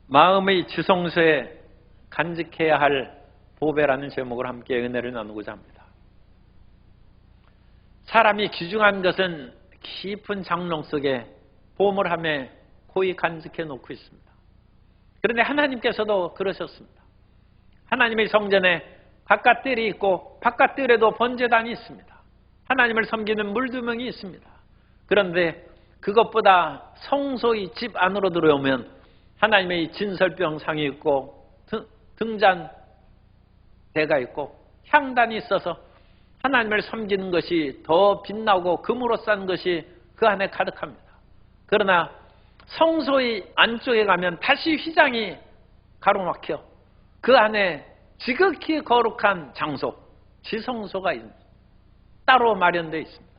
마음의 지성소에 간직해야 할 보배라는 제목을 함께 은혜를 나누고자 합니다. 사람이 귀중한 것은 깊은 장롱 속에 보물함에 고이 간직해 놓고 있습니다. 그런데 하나님께서도 그러셨습니다. 하나님의 성전에 바깥뜰이 있고 바깥뜰에도 번제단이 있습니다. 하나님을 섬기는 물두멍이 있습니다. 그런데 그것보다 성소의 집 안으로 들어오면 하나님의 진설병상이 있고 등잔대가 있고 향단이 있어서 하나님을 섬기는 것이 더 빛나고 금으로 싼 것이 그 안에 가득합니다. 그러나 성소의 안쪽에 가면 다시 휘장이 가로막혀 그 안에 지극히 거룩한 장소, 지성소가 따로 마련되어 있습니다.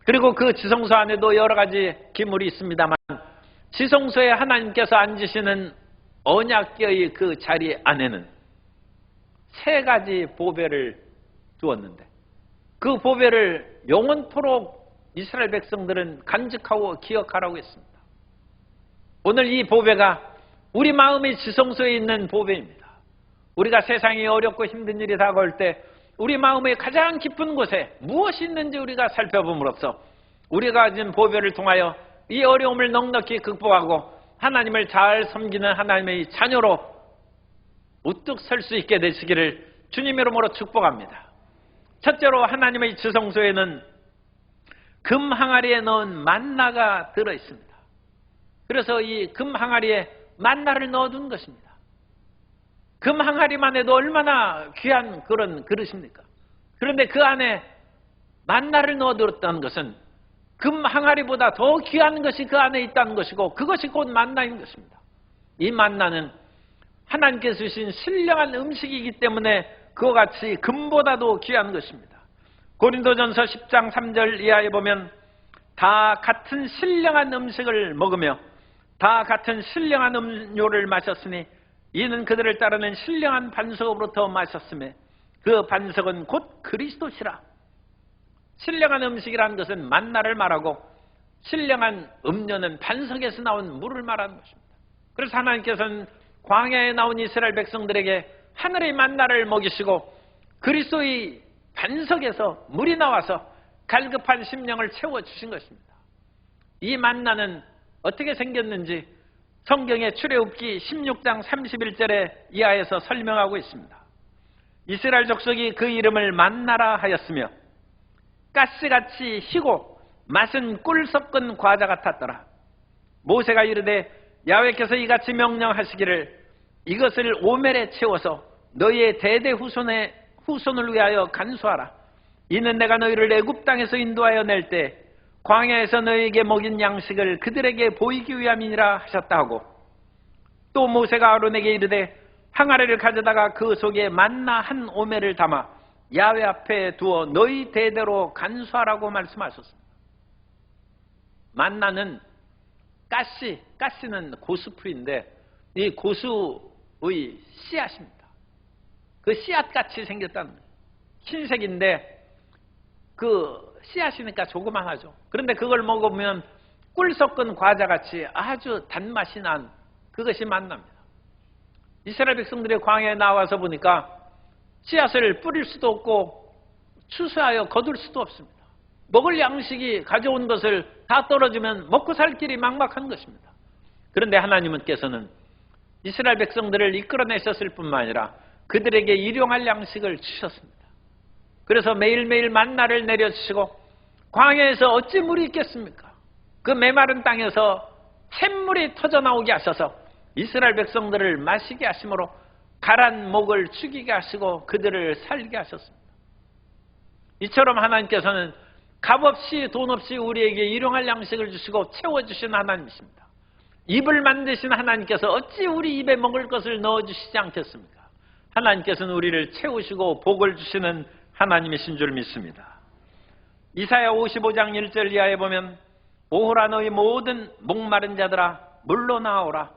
그리고 그 지성소 안에도 여러 가지 기물이 있습니다만 지성소에 하나님께서 앉으시는 언약궤의 그 자리 안에는 세 가지 보배를 두었는데 그 보배를 영원토록 이스라엘 백성들은 간직하고 기억하라고 했습니다. 오늘 이 보배가 우리 마음의 지성소에 있는 보배입니다. 우리가 세상이 어렵고 힘든 일이 다가올 때 우리 마음의 가장 깊은 곳에 무엇이 있는지 우리가 살펴봄으로써 우리가 가진 보배를 통하여 이 어려움을 넉넉히 극복하고 하나님을 잘 섬기는 하나님의 자녀로 우뚝 설 수 있게 되시기를 주님의 이름으로 축복합니다. 첫째로 하나님의 지성소에는 금 항아리에 넣은 만나가 들어있습니다. 그래서 이 금 항아리에 만나를 넣어둔 것입니다. 금 항아리만 해도 얼마나 귀한 그런 그릇입니까? 그런데 그 안에 만나를 넣어둘었다는 것은 금 항아리보다 더 귀한 것이 그 안에 있다는 것이고 그것이 곧 만나인 것입니다. 이 만나는 하나님께서 주신 신령한 음식이기 때문에 그와 같이 금보다도 귀한 것입니다. 고린도전서 10장 3절 이하에 보면 다 같은 신령한 음식을 먹으며 다 같은 신령한 음료를 마셨으니 이는 그들을 따르는 신령한 반석으로부터 마셨음에 그 반석은 곧 그리스도시라. 신령한 음식이라는 것은 만나를 말하고 신령한 음료는 반석에서 나온 물을 말하는 것입니다. 그래서 하나님께서는 광야에 나온 이스라엘 백성들에게 하늘의 만나를 먹이시고 그리스도의 반석에서 물이 나와서 갈급한 심령을 채워주신 것입니다. 이 만나는 어떻게 생겼는지 성경의 출애굽기 16장 31절에 이하에서 설명하고 있습니다. 이스라엘 족속이 그 이름을 만나라 하였으며 가시같이 희고 맛은 꿀 섞은 과자 같았더라. 모세가 이르되 야훼께서 이같이 명령하시기를 이것을 오멜에 채워서 너희의 대대 후손을 위하여 간수하라. 이는 내가 너희를 애굽 땅에서 인도하여 낼 때 광야에서 너희에게 먹인 양식을 그들에게 보이기 위함이니라 하셨다 하고 또 모세가 아론에게 이르되 항아리를 가져다가 그 속에 만나 한 오멜을 담아 야훼 앞에 두어 너희 대대로 간수하라고 말씀하셨습니다. 만나는 가시는 고수풀인데 이 고수의 씨앗입니다. 그 씨앗같이 생겼다는 거예요. 흰색인데 그 씨앗이니까 조그만하죠. 그런데 그걸 먹으면 꿀 섞은 과자같이 아주 단맛이 난 그것이 만납니다. 이스라엘 백성들이 광야에 나와서 보니까 씨앗을 뿌릴 수도 없고 추수하여 거둘 수도 없습니다. 먹을 양식이 가져온 것을 다 떨어지면 먹고 살 길이 막막한 것입니다. 그런데 하나님께서는 이스라엘 백성들을 이끌어내셨을 뿐만 아니라 그들에게 일용할 양식을 주셨습니다. 그래서 매일매일 만나를 내려주시고 광야에서 어찌 물이 있겠습니까? 그 메마른 땅에서 샘물이 터져나오게 하셔서 이스라엘 백성들을 마시게 하심으로 가란 목을 죽이게 하시고 그들을 살게 하셨습니다. 이처럼 하나님께서는 값없이 돈 없이 우리에게 일용할 양식을 주시고 채워주신 하나님이십니다. 입을 만드신 하나님께서 어찌 우리 입에 먹을 것을 넣어주시지 않겠습니까? 하나님께서는 우리를 채우시고 복을 주시는 하나님이신 줄 믿습니다. 이사야 55장 1절 이하에 보면 오호라 너희 모든 목마른 자들아 물로 나오라.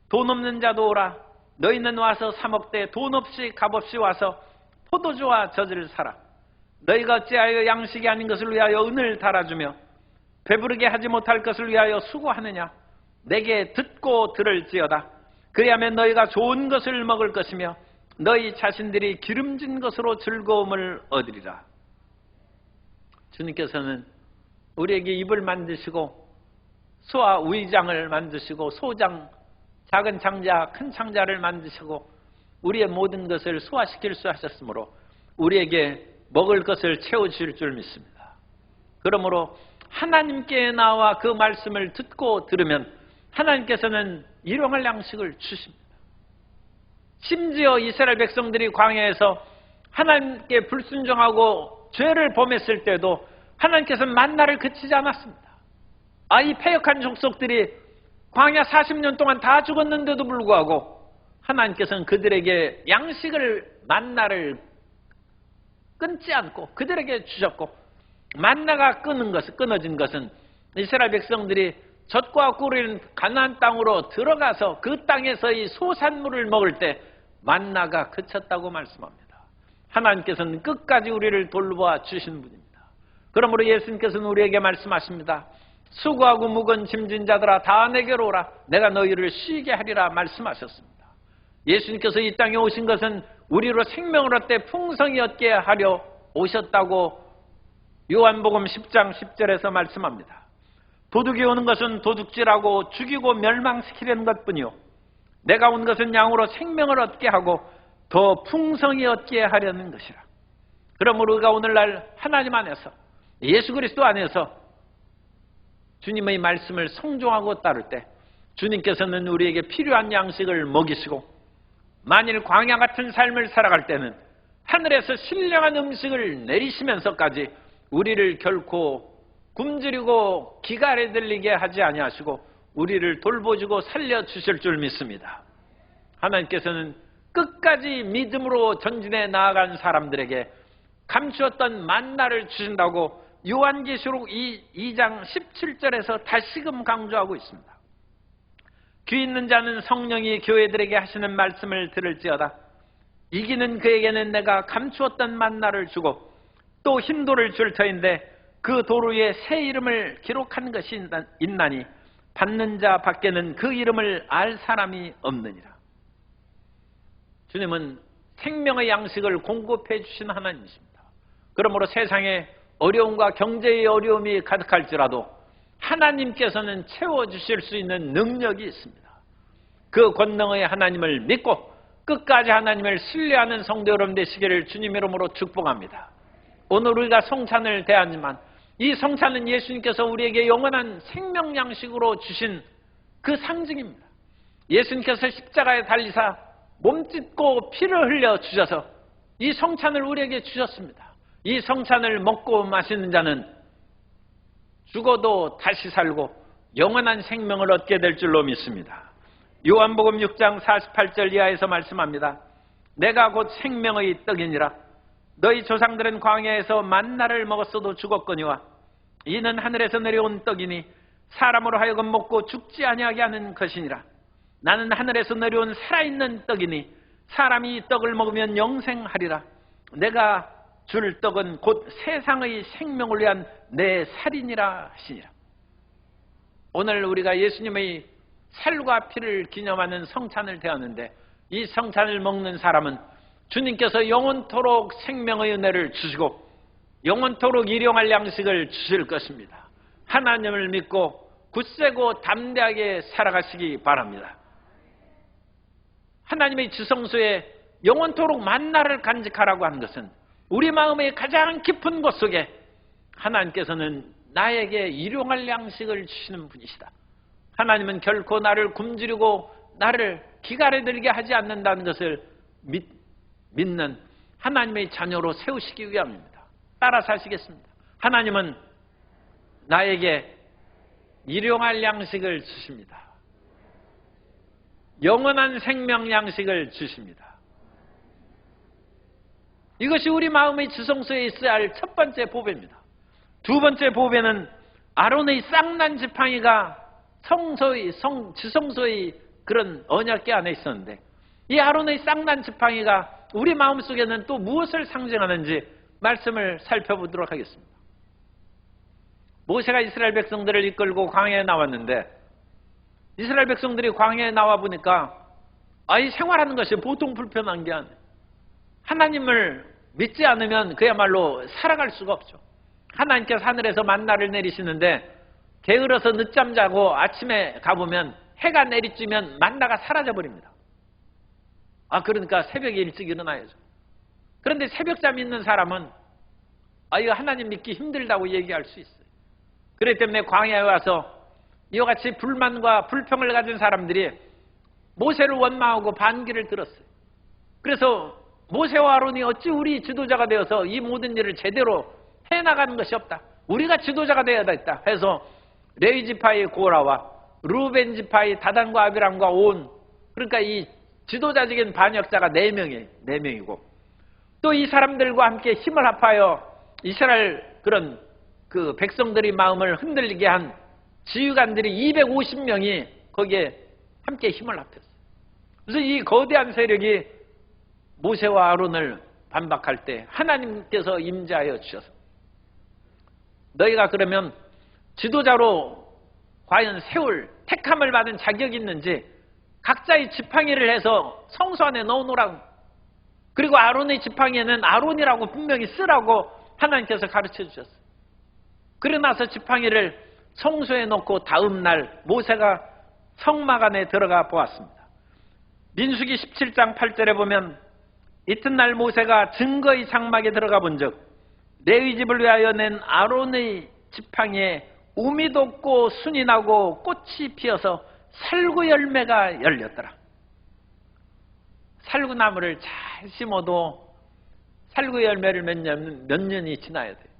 돈 없는 자도 오라. 너희는 와서 사 먹되 돈 없이 값없이 와서 포도주와 젖을 사라. 너희가 어찌하여 양식이 아닌 것을 위하여 은을 달아주며 배부르게 하지 못할 것을 위하여 수고하느냐. 내게 듣고 들을지어다. 그리하면 너희가 좋은 것을 먹을 것이며 너희 자신들이 기름진 것으로 즐거움을 얻으리라. 주님께서는 우리에게 입을 만드시고 소와 위장을 만드시고 소장, 작은 창자, 큰 창자를 만드시고 우리의 모든 것을 소화시킬 수 하셨으므로 우리에게 먹을 것을 채워주실 줄 믿습니다. 그러므로 하나님께 나와 그 말씀을 듣고 들으면 하나님께서는 일용할 양식을 주십니다. 심지어 이스라엘 백성들이 광야에서 하나님께 불순종하고 죄를 범했을 때도 하나님께서는 만나를 그치지 않았습니다. 이 패역한 족속들이 광야 40년 동안 다 죽었는데도 불구하고 하나님께서는 그들에게 양식을, 만나를 끊지 않고 그들에게 주셨고, 만나가 끊어진 것은 이스라엘 백성들이 젖과 꿀을 가나안 땅으로 들어가서 그 땅에서의 소산물을 먹을 때 만나가 그쳤다고 말씀합니다. 하나님께서는 끝까지 우리를 돌보아 주신 분입니다. 그러므로 예수님께서는 우리에게 말씀하십니다. 수고하고 무거운 짐진 자들아 다 내게로 오라. 내가 너희를 쉬게 하리라 말씀하셨습니다. 예수님께서 이 땅에 오신 것은 우리로 생명을 얻되 풍성히 얻게 하려 오셨다고 요한복음 10장 10절에서 말씀합니다. 도둑이 오는 것은 도둑질하고 죽이고 멸망시키려는 것뿐이요 내가 온 것은 양으로 생명을 얻게 하고 더 풍성히 얻게 하려는 것이라. 그러므로 우리가 오늘날 하나님 안에서, 예수 그리스도 안에서 주님의 말씀을 성종하고 따를 때 주님께서는 우리에게 필요한 양식을 먹이시고, 만일 광야 같은 삶을 살아갈 때는 하늘에서 신령한 음식을 내리시면서까지 우리를 결코 굶주리고 기가 아래 들리게 하지 아니하시고 우리를 돌보시고 살려주실 줄 믿습니다. 하나님께서는 끝까지 믿음으로 전진해 나아간 사람들에게 감추었던 만나를 주신다고 요한계시록 2장 17절에서 다시금 강조하고 있습니다. 귀 있는 자는 성령이 교회들에게 하시는 말씀을 들을지어다. 이기는 그에게는 내가 감추었던 만나를 주고 또 흰돌을 줄 터인데 그 돌 위에 새 이름을 기록한 것이 있나니 받는 자 밖에는 그 이름을 알 사람이 없느니라. 주님은 생명의 양식을 공급해 주신 하나님이십니다. 그러므로 세상에 어려움과 경제의 어려움이 가득할지라도 하나님께서는 채워주실 수 있는 능력이 있습니다. 그 권능의 하나님을 믿고 끝까지 하나님을 신뢰하는 성도 여러분 되시기를 주님 이름으로 축복합니다. 오늘 우리가 성찬을 대하지만 이 성찬은 예수님께서 우리에게 영원한 생명 양식으로 주신 그 상징입니다. 예수님께서 십자가에 달리사 몸짓고 피를 흘려 주셔서 이 성찬을 우리에게 주셨습니다. 이 성찬을 먹고 마시는 자는 죽어도 다시 살고 영원한 생명을 얻게 될 줄로 믿습니다. 요한복음 6장 48절 이하에서 말씀합니다. 내가 곧 생명의 떡이니라. 너희 조상들은 광야에서 만나를 먹었어도 죽었거니와 이는 하늘에서 내려온 떡이니 사람으로 하여금 먹고 죽지 아니하게 하는 것이니라. 나는 하늘에서 내려온 살아있는 떡이니 사람이 이 떡을 먹으면 영생하리라. 내가 줄 떡은 곧 세상의 생명을 위한 내 살이니라 하시니라. 오늘 우리가 예수님의 살과 피를 기념하는 성찬을 대하는데 이 성찬을 먹는 사람은 주님께서 영원토록 생명의 은혜를 주시고 영원토록 일용할 양식을 주실 것입니다. 하나님을 믿고 굳세고 담대하게 살아가시기 바랍니다. 하나님의 지성소에 영원토록 만나를 간직하라고 하는 것은 우리 마음의 가장 깊은 곳 속에 하나님께서는 나에게 일용할 양식을 주시는 분이시다. 하나님은 결코 나를 굶주리고 나를 기갈에 들게 하지 않는다는 것을 믿는 하나님의 자녀로 세우시기 위함입니다. 따라 사시겠습니다. 하나님은 나에게 일용할 양식을 주십니다. 영원한 생명 양식을 주십니다. 이것이 우리 마음의 지성소에 있어야 할 첫 번째 보배입니다. 두 번째 보배는 아론의 쌍난 지팡이가 지성소의 그런 언약궤 안에 있었는데 이 아론의 쌍난 지팡이가 우리 마음속에는 또 무엇을 상징하는지 말씀을 살펴보도록 하겠습니다. 모세가 이스라엘 백성들을 이끌고 광야에 나왔는데 이스라엘 백성들이 광야에 나와 보니까 이 생활하는 것이 보통 불편한 게 아니에요. 하나님을 믿지 않으면 그야말로 살아갈 수가 없죠. 하나님께서 하늘에서 만나를 내리시는데 게을러서 늦잠 자고 아침에 가보면 해가 내리쬐면 만나가 사라져버립니다. 그러니까 새벽에 일찍 일어나야죠. 그런데 새벽잠 있는 사람은 이거 하나님 믿기 힘들다고 얘기할 수 있어요. 그렇기 때문에 광야에 와서 이와 같이 불만과 불평을 가진 사람들이 모세를 원망하고 반기를 들었어요. 그래서 모세와 아론이 어찌 우리 지도자가 되어서 이 모든 일을 제대로 해나가는 것이 없다. 우리가 지도자가 되어야 됐다 해서 레위 지파의 고라와 루벤 지파의 다단과 아비람과 온, 그러니까 이 지도자적인 반역자가 4명이고 또 이 사람들과 함께 힘을 합하여 이스라엘 그런 그 백성들의 마음을 흔들리게 한 지휘관들이 250명이 거기에 함께 힘을 합했어요. 그래서 이 거대한 세력이 모세와 아론을 반박할 때 하나님께서 임재하여 주셔서 너희가 그러면 지도자로 과연 세울 택함을 받은 자격이 있는지 각자의 지팡이를 해서 성소 안에 넣어놓으라고, 그리고 아론의 지팡이에는 아론이라고 분명히 쓰라고 하나님께서 가르쳐 주셨어요. 그러고 나서 지팡이를 성소에 놓고 다음 날 모세가 성막 안에 들어가 보았습니다. 민수기 17장 8절에 보면 이튿날 모세가 증거의 장막에 들어가 본즉 레위 집을 위하여 낸 아론의 지팡이에 우미 돋고 순이 나고 꽃이 피어서 살구 열매가 열렸더라. 살구나무를 잘 심어도 살구 열매를 몇 년이 지나야 돼요.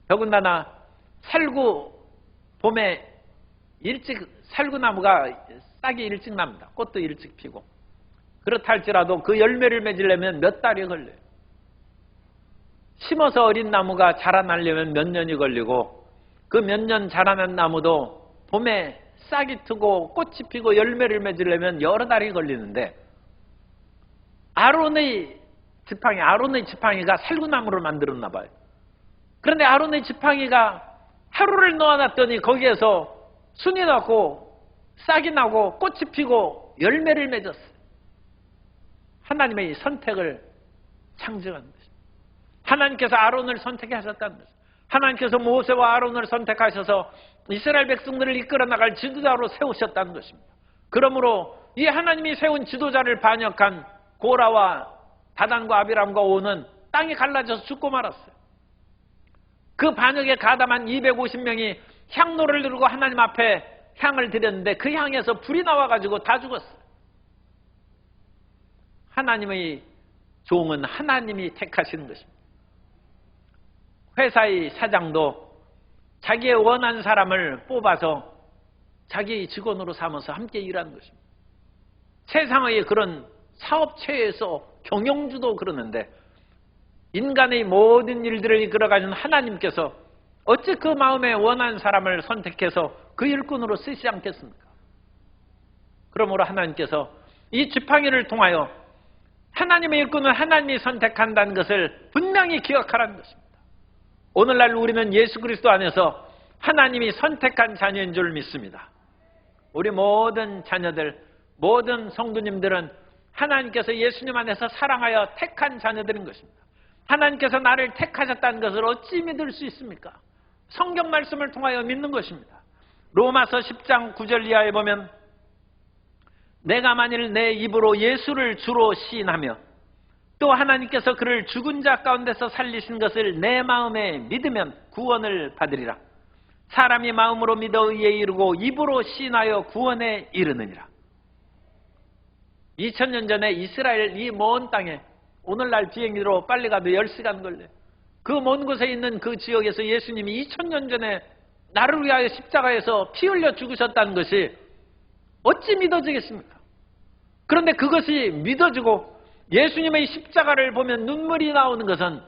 더군다나 봄에 일찍 살구나무가 싹이 일찍 납니다. 꽃도 일찍 피고. 그렇다 할지라도 그 열매를 맺으려면 몇 달이 걸려요. 심어서 어린 나무가 자라나려면 몇 년이 걸리고 그 몇 년 자라난 나무도 봄에 싹이 트고 꽃이 피고 열매를 맺으려면 여러 달이 걸리는데 아론의 지팡이가 살구나무를 만들었나 봐요. 그런데 아론의 지팡이가 하루를 놓아놨더니 거기에서 순이 나고 싹이 나고 꽃이 피고 열매를 맺었어요. 하나님의 선택을 상징하는 것입니다. 하나님께서 아론을 선택하셨다는 것입니다. 하나님께서 모세와 아론을 선택하셔서 이스라엘 백성들을 이끌어 나갈 지도자로 세우셨다는 것입니다. 그러므로 이 하나님이 세운 지도자를 반역한 고라와 다단과 아비람과 온은 땅이 갈라져서 죽고 말았어요. 그 반역에 가담한 250명이 향로를 들고 하나님 앞에 향을 드렸는데 그 향에서 불이 나와가지고 다 죽었어요. 하나님의 종은 하나님이 택하시는 것입니다. 회사의 사장도 자기의 원한 사람을 뽑아서 자기 직원으로 삼아서 함께 일하는 것입니다. 세상의 그런 사업체에서 경영주도 그러는데 인간의 모든 일들을 이끌어가는 하나님께서 어찌 그 마음에 원한 사람을 선택해서 그 일꾼으로 쓰시지 않겠습니까? 그러므로 하나님께서 이 지팡이를 통하여 하나님의 일꾼은 하나님이 선택한다는 것을 분명히 기억하라는 것입니다. 오늘날 우리는 예수 그리스도 안에서 하나님이 선택한 자녀인 줄 믿습니다. 우리 모든 자녀들, 모든 성도님들은 하나님께서 예수님 안에서 사랑하여 택한 자녀들인 것입니다. 하나님께서 나를 택하셨다는 것을 어찌 믿을 수 있습니까? 성경 말씀을 통하여 믿는 것입니다. 로마서 10장 9절 이하에 보면 내가 만일 내 입으로 예수를 주로 시인하며 또 하나님께서 그를 죽은 자 가운데서 살리신 것을 내 마음에 믿으면 구원을 받으리라. 사람이 마음으로 믿어 의에 이르고 입으로 시인하여 구원에 이르느니라. 2000년 전에 이스라엘 이 먼 땅에 오늘날 비행기로 빨리 가도 10시간 걸려요. 그 먼 곳에 있는 그 지역에서 예수님이 2000년 전에 나를 위하여 십자가에서 피 흘려 죽으셨다는 것이 어찌 믿어지겠습니까? 그런데 그것이 믿어지고 예수님의 십자가를 보면 눈물이 나오는 것은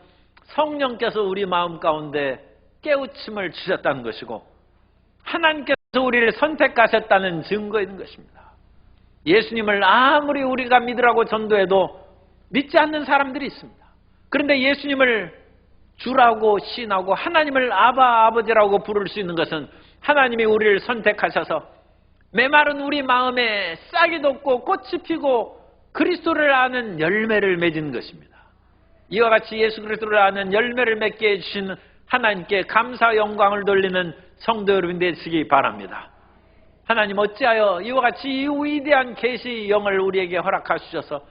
성령께서 우리 마음 가운데 깨우침을 주셨다는 것이고 하나님께서 우리를 선택하셨다는 증거인 것입니다. 예수님을 아무리 우리가 믿으라고 전도해도 믿지 않는 사람들이 있습니다. 그런데 예수님을 주라고 시인하고 하나님을 아버지라고 부를 수 있는 것은 하나님이 우리를 선택하셔서 메마른 우리 마음에 싹이 돋고 꽃이 피고 그리스도를 아는 열매를 맺은 것입니다. 이와 같이 예수 그리스도를 아는 열매를 맺게 해주신 하나님께 감사 영광을 돌리는 성도 여러분 되시기 바랍니다. 하나님 어찌하여 이와 같이 이 위대한 계시의 영을 우리에게 허락하셔서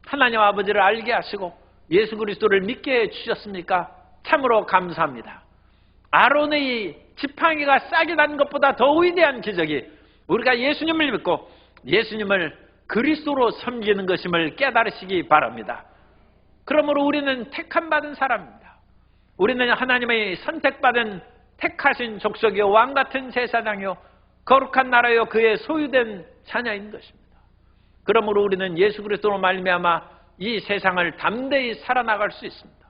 하나님 아버지를 알게 하시고 예수 그리스도를 믿게 해주셨습니까? 참으로 감사합니다. 아론의 지팡이가 싹이 난 것보다 더 위대한 기적이 우리가 예수님을 믿고 예수님을 그리스도로 섬기는 것임을 깨달으시기 바랍니다. 그러므로 우리는 택함받은 사람입니다. 우리는 하나님의 선택받은 택하신 족속이요 왕같은 제사장이요 거룩한 나라요 그의 소유된 자녀인 것입니다. 그러므로 우리는 예수 그리스도로 말미암아 이 세상을 담대히 살아나갈 수 있습니다.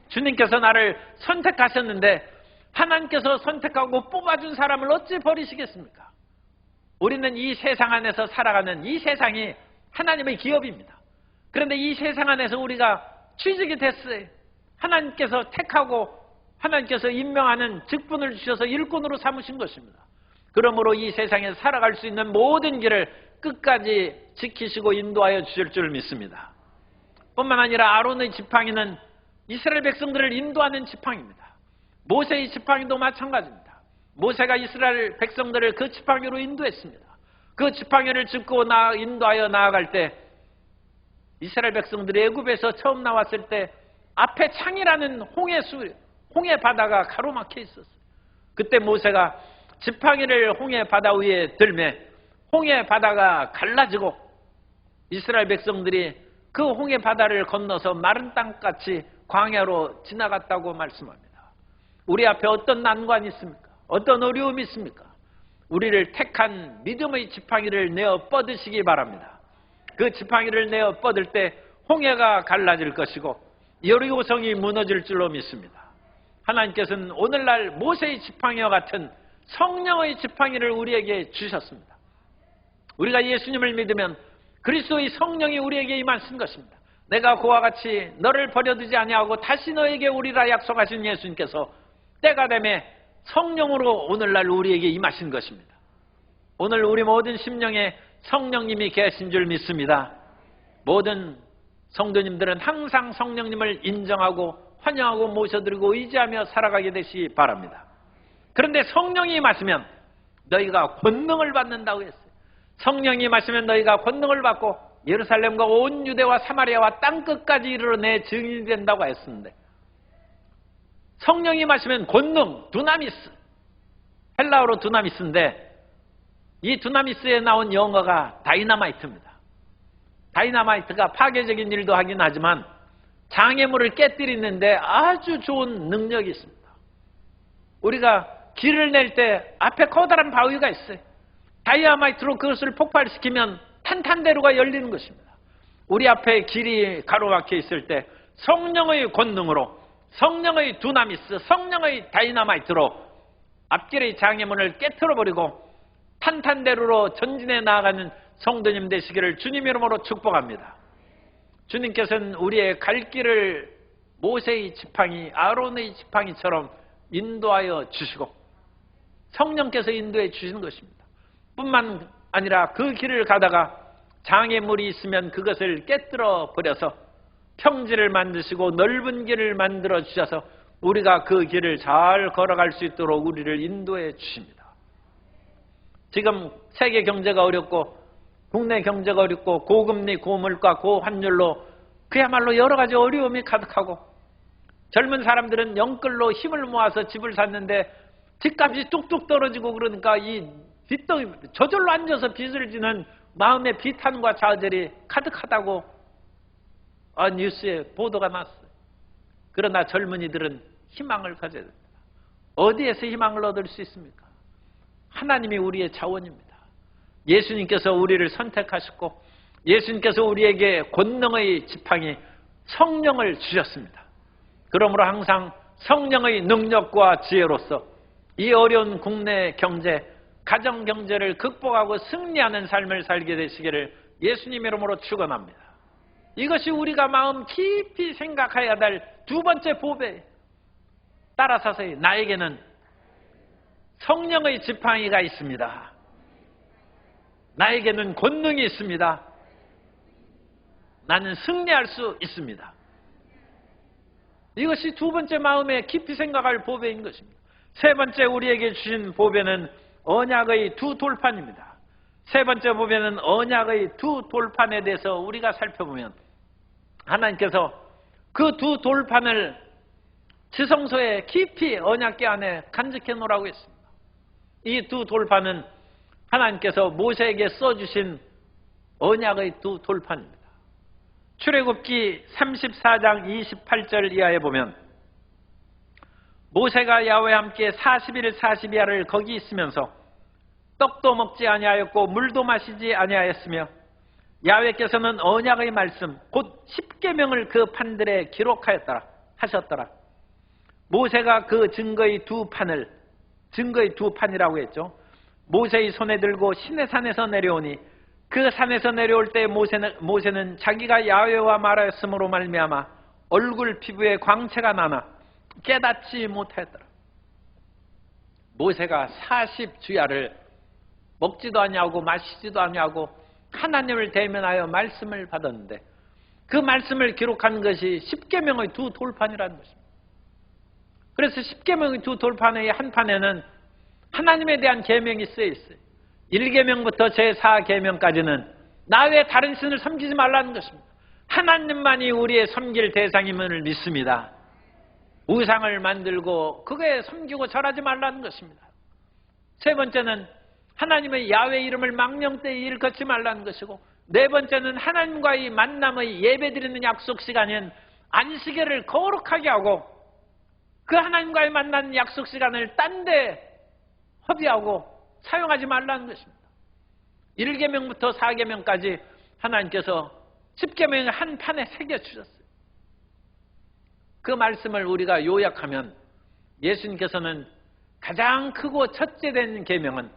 주님께서 나를 선택하셨는데 하나님께서 선택하고 뽑아준 사람을 어찌 버리시겠습니까? 우리는 이 세상 안에서 살아가는 이 세상이 하나님의 기업입니다. 그런데 이 세상 안에서 우리가 취직이 됐어요. 하나님께서 택하고 하나님께서 임명하는 직분을 주셔서 일꾼으로 삼으신 것입니다. 그러므로 이 세상에 살아갈 수 있는 모든 길을 끝까지 지키시고 인도하여 주실 줄 믿습니다. 뿐만 아니라 아론의 지팡이는 이스라엘 백성들을 인도하는 지팡이입니다. 모세의 지팡이도 마찬가지입니다. 모세가 이스라엘 백성들을 그 지팡이로 인도했습니다. 그 지팡이를 짚고 인도하여 나아갈 때 이스라엘 백성들이 애굽에서 처음 나왔을 때 앞에 창이라는 홍해 바다가 가로막혀 있었어요. 그때 모세가 지팡이를 홍해 바다 위에 들매 홍해 바다가 갈라지고 이스라엘 백성들이 그 홍해 바다를 건너서 마른 땅같이 광야로 지나갔다고 말씀합니다. 우리 앞에 어떤 난관이 있습니까? 어떤 어려움이 있습니까? 우리를 택한 믿음의 지팡이를 내어 뻗으시기 바랍니다. 그 지팡이를 내어 뻗을 때 홍해가 갈라질 것이고 여리고성이 무너질 줄로 믿습니다. 하나님께서는 오늘날 모세의 지팡이와 같은 성령의 지팡이를 우리에게 주셨습니다. 우리가 예수님을 믿으면 그리스도의 성령이 우리에게 임하신 것입니다. 내가 그와 같이 너를 버려두지 아니하고 다시 너에게 오리라 약속하신 예수님께서 때가 되매 성령으로 오늘날 우리에게 임하신 것입니다. 오늘 우리 모든 심령에 성령님이 계신 줄 믿습니다. 모든 성도님들은 항상 성령님을 인정하고 환영하고 모셔드리고 의지하며 살아가게 되시기 바랍니다. 그런데 성령이 임하시면 너희가 권능을 받는다고 했어요. 성령이 임하시면 너희가 권능을 받고 예루살렘과 온 유대와 사마리아와 땅끝까지 이르러 내 증인이 된다고 했었는데 성령이 임하시면 권능, 두나미스, 헬라어로 두나미스인데 이 두나미스에 나온 영어가 다이나마이트입니다. 다이나마이트가 파괴적인 일도 하긴 하지만 장애물을 깨뜨리는데 아주 좋은 능력이 있습니다. 우리가 길을 낼 때 앞에 커다란 바위가 있어요. 다이나마이트로 그것을 폭발시키면 탄탄대로가 열리는 것입니다. 우리 앞에 길이 가로막혀 있을 때 성령의 권능으로 성령의 두나미스, 성령의 다이나마이트로 앞길의 장애물을 깨트려버리고 탄탄대로로 전진해 나아가는 성도님 되시기를 주님 이름으로 축복합니다. 주님께서는 우리의 갈 길을 모세의 지팡이, 아론의 지팡이처럼 인도하여 주시고 성령께서 인도해 주시는 것입니다. 뿐만 아니라 그 길을 가다가 장애물이 있으면 그것을 깨뜨려 버려서 평지를 만드시고 넓은 길을 만들어 주셔서 우리가 그 길을 잘 걸어갈 수 있도록 우리를 인도해 주십니다. 지금 세계 경제가 어렵고 국내 경제가 어렵고 고금리, 고물가, 고환율로 그야말로 여러 가지 어려움이 가득하고 젊은 사람들은 영끌로 힘을 모아서 집을 샀는데 집값이 뚝뚝 떨어지고 그러니까 이 빚덩이 저절로 앉아서 빚을 지는 마음의 비탄과 좌절이 가득하다고 뉴스에 보도가 났어요. 그러나 젊은이들은 희망을 가져야 됩니다. 어디에서 희망을 얻을 수 있습니까? 하나님이 우리의 자원입니다. 예수님께서 우리를 선택하셨고 예수님께서 우리에게 권능의 지팡이 성령을 주셨습니다. 그러므로 항상 성령의 능력과 지혜로서 이 어려운 국내 경제, 가정 경제를 극복하고 승리하는 삶을 살게 되시기를 예수님 이름으로 축원합니다. 이것이 우리가 마음 깊이 생각해야 될 두 번째 보배. 따라서서 나에게는 성령의 지팡이가 있습니다. 나에게는 권능이 있습니다. 나는 승리할 수 있습니다. 이것이 두 번째 마음에 깊이 생각할 보배인 것입니다. 세 번째 우리에게 주신 보배는 언약의 두 돌판입니다. 세 번째 보배는 언약의 두 돌판에 대해서 우리가 살펴보면 하나님께서 그 두 돌판을 지성소에 깊이 언약궤 안에 간직해 놓으라고 했습니다. 이 두 돌판은 하나님께서 모세에게 써주신 언약의 두 돌판입니다. 출애굽기 34장 28절 이하에 보면 모세가 야훼와 함께 40일 40야를 거기 있으면서 떡도 먹지 아니하였고 물도 마시지 아니하였으며 야훼께서는 언약의 말씀 곧 십계명을 그 판들에 하셨더라. 모세가 그 증거의 두 판이라고 했죠. 모세의 손에 들고 시내산에서 내려오니 그 산에서 내려올 때 모세는 자기가 야훼와 말하였으므로 말미암아 얼굴 피부에 광채가 나나 깨닫지 못하였더라. 모세가 40주야를 먹지도 아니하고 마시지도 아니하고 하나님을 대면하여 말씀을 받았는데 그 말씀을 기록한 것이 십계명의 두 돌판이라는 것입니다. 그래서 십계명의 두 돌판의 한 판에는 하나님에 대한 계명이 쓰여 있어요. 1계명부터 제4계명까지는 나 외에 다른 신을 섬기지 말라는 것입니다. 하나님만이 우리의 섬길 대상임을 믿습니다. 우상을 만들고 그거에 섬기고 절하지 말라는 것입니다. 세 번째는 하나님의 야훼 이름을 망령되이 일컫지 말라는 것이고, 네 번째는 하나님과의 만남의 예배드리는 약속 시간인 안식일을 거룩하게 하고 그 하나님과의 만나는 약속 시간을 딴 데 허비하고 사용하지 말라는 것입니다. 1계명부터 4계명까지 하나님께서 10계명을 한 판에 새겨주셨어요. 그 말씀을 우리가 요약하면 예수님께서는 가장 크고 첫째 된 계명은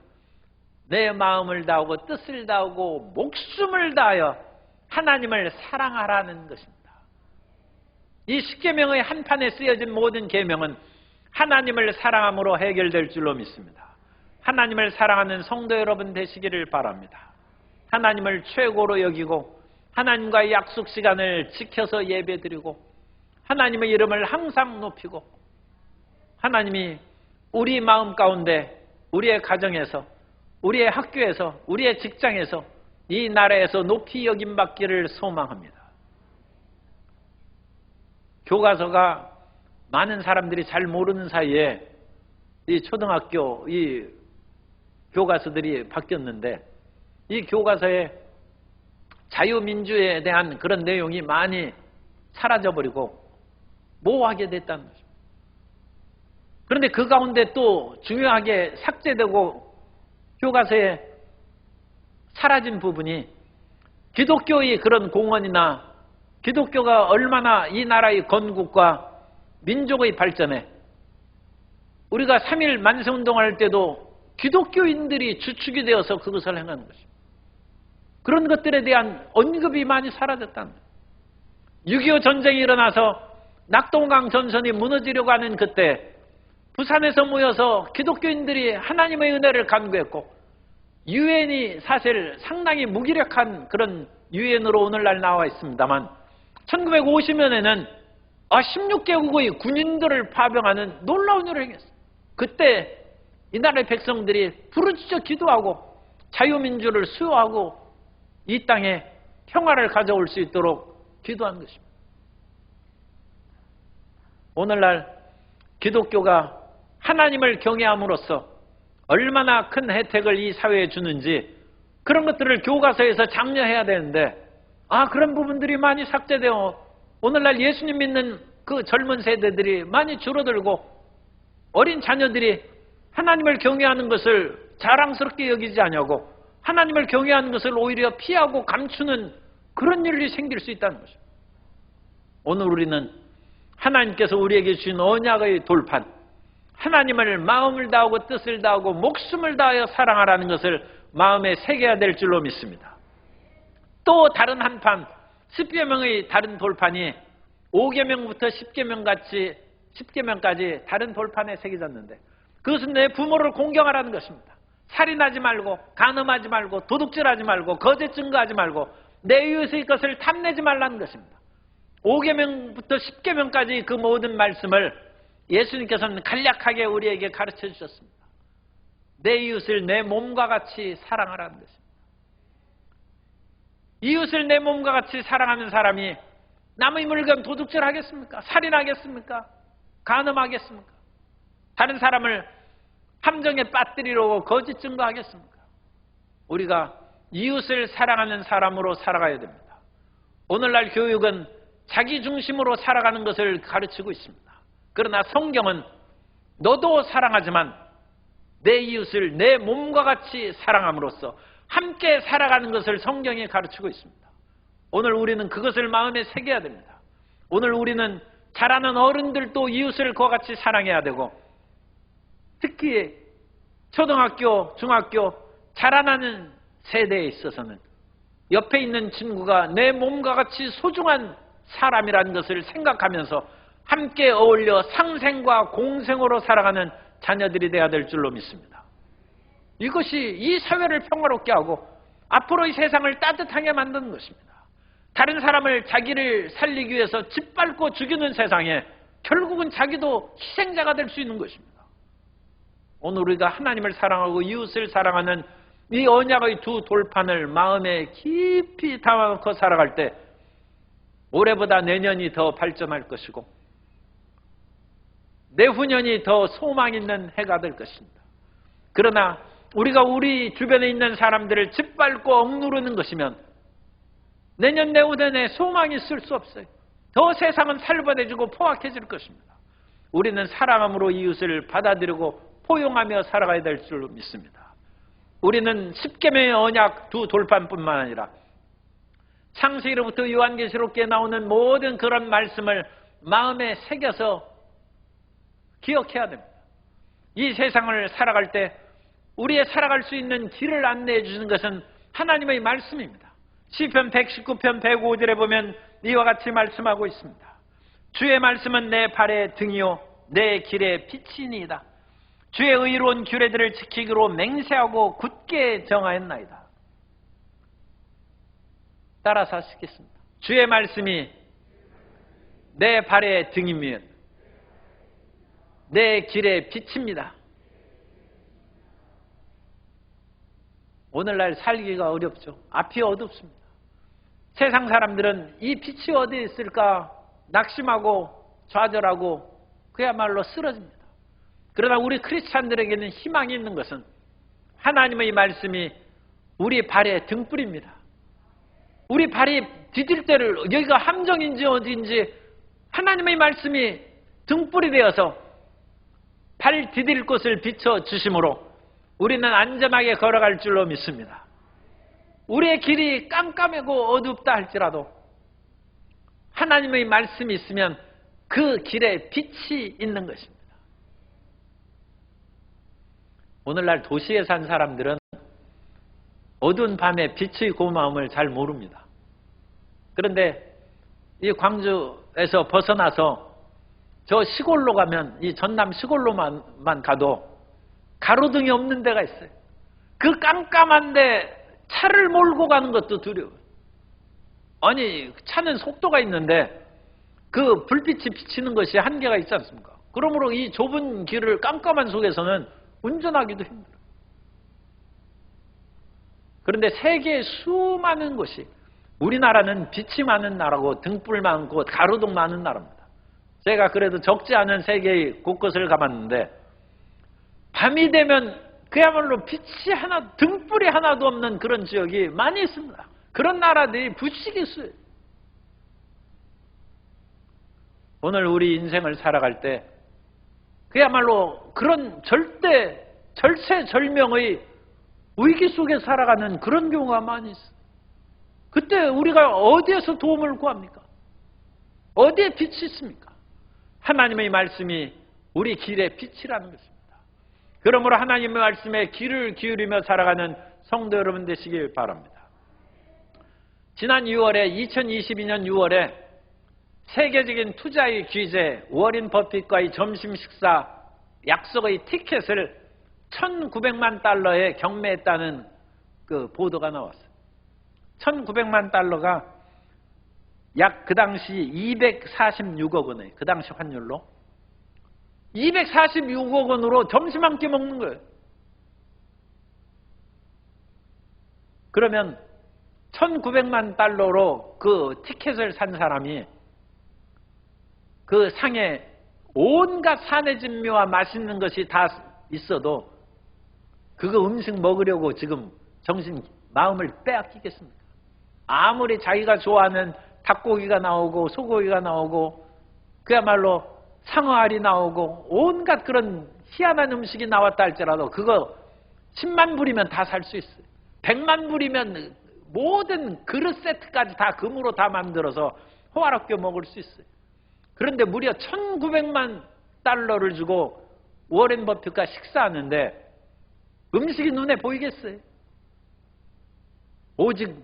내 마음을 다하고 뜻을 다하고 목숨을 다하여 하나님을 사랑하라는 것입니다. 이 10계명의 한 판에 쓰여진 모든 계명은 하나님을 사랑함으로 해결될 줄로 믿습니다. 하나님을 사랑하는 성도 여러분 되시기를 바랍니다. 하나님을 최고로 여기고 하나님과의 약속 시간을 지켜서 예배드리고 하나님의 이름을 항상 높이고 하나님이 우리 마음 가운데 우리의 가정에서 우리의 학교에서 우리의 직장에서 이 나라에서 높이 여김받기를 소망합니다. 교과서가 많은 사람들이 잘 모르는 사이에 이 초등학교 이 교과서들이 바뀌었는데 이 교과서에 자유민주에 대한 그런 내용이 많이 사라져버리고 모호하게 됐다는 거죠. 그런데 그 가운데 또 중요하게 삭제되고 교과서에 사라진 부분이 기독교의 그런 공헌이나 기독교가 얼마나 이 나라의 건국과 민족의 발전에 우리가 3.1 만세운동할 때도 기독교인들이 주축이 되어서 그것을 행하는 것입니다. 그런 것들에 대한 언급이 많이 사라졌다는 거예요. 6.25 전쟁이 일어나서 낙동강 전선이 무너지려고 하는 그때 부산에서 모여서 기독교인들이 하나님의 은혜를 간구했고 유엔이 사실 상당히 무기력한 그런 유엔으로 오늘날 나와 있습니다만 1950년에는 16개국의 군인들을 파병하는 놀라운 일을 행했어요. 그때 이 나라의 백성들이 부르짖어 기도하고 자유민주를 수호하고 이 땅에 평화를 가져올 수 있도록 기도한 것입니다. 오늘날 기독교가 하나님을 경외함으로써 얼마나 큰 혜택을 이 사회에 주는지 그런 것들을 교과서에서 장려해야 되는데 그런 부분들이 많이 삭제되어 오늘날 예수님 믿는 그 젊은 세대들이 많이 줄어들고 어린 자녀들이 하나님을 경외하는 것을 자랑스럽게 여기지 않냐고 하나님을 경외하는 것을 오히려 피하고 감추는 그런 일이 생길 수 있다는 것입니다. 오늘 우리는 하나님께서 우리에게 주신 언약의 돌판, 하나님을 마음을 다하고 뜻을 다하고 목숨을 다하여 사랑하라는 것을 마음에 새겨야 될 줄로 믿습니다. 또 다른 한 판, 10계명의 다른 돌판이 5계명부터 10계명까지 다른 돌판에 새겨졌는데 그것은 내 부모를 공경하라는 것입니다. 살인하지 말고, 간음하지 말고, 도둑질하지 말고, 거짓 증거하지 말고, 내 이웃의 것을 탐내지 말라는 것입니다. 5계명부터 10계명까지 그 모든 말씀을 예수님께서는 간략하게 우리에게 가르쳐 주셨습니다. 내 이웃을 내 몸과 같이 사랑하라는 것입니다. 이웃을 내 몸과 같이 사랑하는 사람이 남의 물건 도둑질하겠습니까? 살인하겠습니까? 간음하겠습니까? 다른 사람을 함정에 빠뜨리려고 거짓 증거하겠습니까? 우리가 이웃을 사랑하는 사람으로 살아가야 됩니다. 오늘날 교육은 자기 중심으로 살아가는 것을 가르치고 있습니다. 그러나 성경은 너도 사랑하지만 내 이웃을 내 몸과 같이 사랑함으로써 함께 살아가는 것을 성경이 가르치고 있습니다. 오늘 우리는 그것을 마음에 새겨야 됩니다. 오늘 우리는 자라는 어른들도 이웃을 그와 같이 사랑해야 되고, 특히 초등학교, 중학교 자라나는 세대에 있어서는 옆에 있는 친구가 내 몸과 같이 소중한 사람이라는 것을 생각하면서 함께 어울려 상생과 공생으로 살아가는 자녀들이 되어야 될 줄로 믿습니다. 이것이 이 사회를 평화롭게 하고 앞으로 이 세상을 따뜻하게 만드는 것입니다. 다른 사람을 자기를 살리기 위해서 짓밟고 죽이는 세상에 결국은 자기도 희생자가 될 수 있는 것입니다. 오늘 우리가 하나님을 사랑하고 이웃을 사랑하는 이 언약의 두 돌판을 마음에 깊이 담아놓고 살아갈 때 올해보다 내년이 더 발전할 것이고 내후년이 더 소망 있는 해가 될 것입니다. 그러나 우리가 우리 주변에 있는 사람들을 짓밟고 억누르는 것이면 내년 내후년에 소망이 있을 수 없어요. 더 세상은 살벌해지고 포악해질 것입니다. 우리는 사랑함으로 이웃을 받아들이고 포용하며 살아가야 될 줄 믿습니다. 우리는 10계명의 언약 두 돌판뿐만 아니라 창세기로부터 요한계시록에 나오는 모든 그런 말씀을 마음에 새겨서 기억해야 됩니다. 이 세상을 살아갈 때 우리의 살아갈 수 있는 길을 안내해 주시는 것은 하나님의 말씀입니다. 시편 119편 105절에 보면 이와 같이 말씀하고 있습니다. 주의 말씀은 내 발의 등이요 내 길의 빛이니이다. 주의 의로운 규례들을 지키기로 맹세하고 굳게 정하였나이다. 따라서 하시겠습니다. 주의 말씀이 내 발의 등이면 내 길의 빛입니다. 오늘날 살기가 어렵죠. 앞이 어둡습니다. 세상 사람들은 이 빛이 어디에 있을까 낙심하고 좌절하고 그야말로 쓰러집니다. 그러나 우리 크리스찬들에게는 희망이 있는 것은 하나님의 말씀이 우리 발의 등불입니다. 우리 발이 디딜 때를 여기가 함정인지 어디인지 하나님의 말씀이 등불이 되어서 발 디딜 곳을 비춰주심으로 우리는 안전하게 걸어갈 줄로 믿습니다. 우리의 길이 깜깜하고 어둡다 할지라도 하나님의 말씀이 있으면 그 길에 빛이 있는 것입니다. 오늘날 도시에 산 사람들은 어두운 밤에 빛의 고마움을 잘 모릅니다. 그런데 이 광주에서 벗어나서 저 시골로 가면 이 전남 시골로만 가도 가로등이 없는 데가 있어요. 그 깜깜한데 차를 몰고 가는 것도 두려워요. 아니 차는 속도가 있는데 그 불빛이 비치는 것이 한계가 있지 않습니까? 그러므로 이 좁은 길을 깜깜한 속에서는 운전하기도 힘들어요. 그런데 세계의 수많은 곳이 우리나라는 빛이 많은 나라고 등불 많고 가로등 많은 나라입니다. 제가 그래도 적지 않은 세계의 곳곳을 가봤는데 밤이 되면 그야말로 빛이 하나, 등불이 하나도 없는 그런 지역이 많이 있습니다. 그런 나라들이 부식이 있어요. 오늘 우리 인생을 살아갈 때 그야말로 그런 절체절명의 위기 속에 살아가는 그런 경우가 많이 있어요. 그때 우리가 어디에서 도움을 구합니까? 어디에 빛이 있습니까? 하나님의 말씀이 우리 길의 빛이라는 것입니다. 그러므로 하나님의 말씀에 귀를 기울이며 살아가는 성도 여러분 되시길 바랍니다. 지난 6월에 2022년 6월에 세계적인 투자의 귀재 워린 버핏과의 점심 식사 약속의 티켓을 $1,900만 달러에 경매했다는 그 보도가 나왔어요. $1,900만 달러가 약 그 당시 246억 원이에요. 그 당시 환율로. 246억 원으로 점심 한 끼 먹는 거예요. 그러면 1,900만 달러로 그 티켓을 산 사람이 그 상에 온갖 산해진미와 맛있는 것이 다 있어도 그거 음식 먹으려고 지금 마음을 빼앗기겠습니까? 아무리 자기가 좋아하는 닭고기가 나오고 소고기가 나오고 그야말로 상어알이 나오고 온갖 그런 희한한 음식이 나왔다 할지라도 그거 10만 불이면 다 살 수 있어요. 100만 불이면 모든 그릇 세트까지 다 금으로 다 만들어서 호화롭게 먹을 수 있어요. 그런데 무려 1,900만 달러를 주고 워렌 버핏과 식사하는데 음식이 눈에 보이겠어요? 오직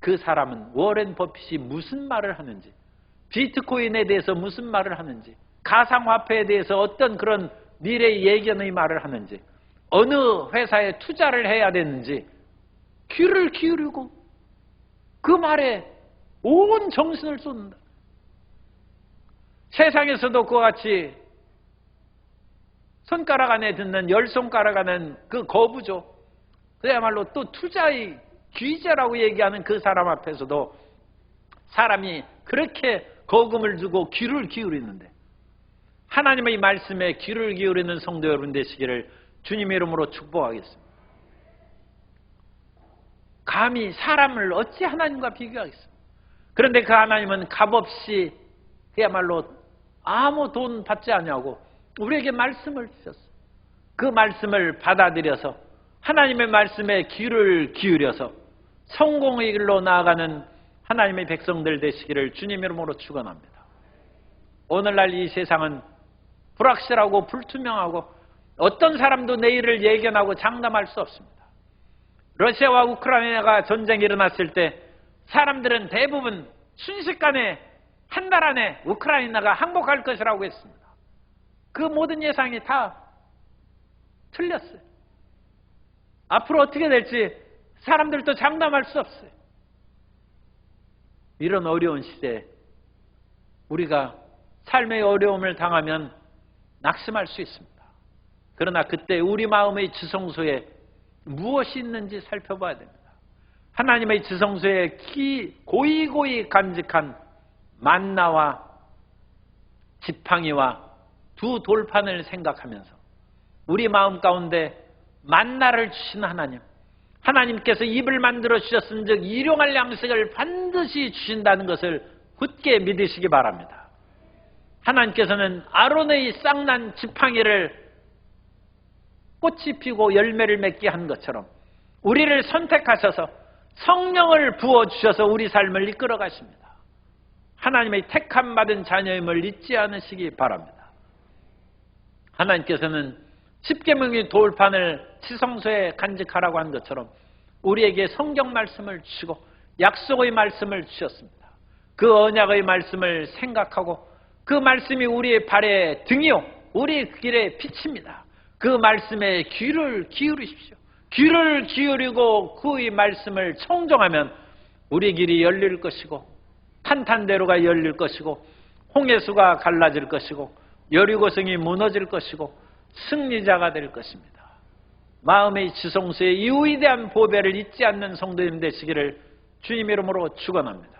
그 사람은 워렌 버핏이 무슨 말을 하는지, 비트코인에 대해서 무슨 말을 하는지, 가상화폐에 대해서 어떤 그런 미래 예견의 말을 하는지, 어느 회사에 투자를 해야 되는지 귀를 기울이고 그 말에 온 정신을 쏟는다. 세상에서도 그와 같이 손가락 안에 듣는 10손가락 안에 그 거부죠. 그야말로 또 투자의 귀재라고 얘기하는 그 사람 앞에서도 사람이 그렇게 거금을 주고 귀를 기울이는데 하나님의 말씀에 귀를 기울이는 성도 여러분 되시기를 주님의 이름으로 축복하겠습니다. 감히 사람을 어찌 하나님과 비교하겠습니까? 그런데 그 하나님은 값없이 그야말로 아무 돈 받지 않냐고 우리에게 말씀을 주셨어요. 그 말씀을 받아들여서 하나님의 말씀에 귀를 기울여서 성공의 길로 나아가는 하나님의 백성들 되시기를 주님의 이름으로 축원합니다. 오늘날 이 세상은 불확실하고 불투명하고 어떤 사람도 내일을 예견하고 장담할 수 없습니다. 러시아와 우크라이나가 전쟁이 일어났을 때 사람들은 대부분 순식간에 한 달 안에 우크라이나가 항복할 것이라고 했습니다. 그 모든 예상이 다 틀렸어요. 앞으로 어떻게 될지 사람들도 장담할 수 없어요. 이런 어려운 시대에 우리가 삶의 어려움을 당하면 낙심할 수 있습니다. 그러나 그때 우리 마음의 지성소에 무엇이 있는지 살펴봐야 됩니다. 하나님의 지성소에 고이고이 간직한 만나와 지팡이와 두 돌판을 생각하면서 우리 마음 가운데 만나를 주신 하나님께서 입을 만들어 주셨은즉 일용할 양식을 반드시 주신다는 것을 굳게 믿으시기 바랍니다. 하나님께서는 아론의 쌍난 지팡이를 꽃이 피고 열매를 맺게 한 것처럼 우리를 선택하셔서 성령을 부어주셔서 우리 삶을 이끌어 가십니다. 하나님의 택함 받은 자녀임을 잊지 않으시기 바랍니다. 하나님께서는 십계명의 돌판을 지성소에 간직하라고 한 것처럼 우리에게 성경 말씀을 주시고 약속의 말씀을 주셨습니다. 그 언약의 말씀을 생각하고 그 말씀이 우리의 발의 등이요 우리의 길의 빛입니다. 그 말씀에 귀를 기울이십시오. 귀를 기울이고 그의 말씀을 청종하면 우리 길이 열릴 것이고 탄탄대로가 열릴 것이고 홍해수가 갈라질 것이고 여리고성이 무너질 것이고 승리자가 될 것입니다. 마음의 지성소에 이 위대한 보배를 잊지 않는 성도님 되시기를 주님의 이름으로 축원합니다.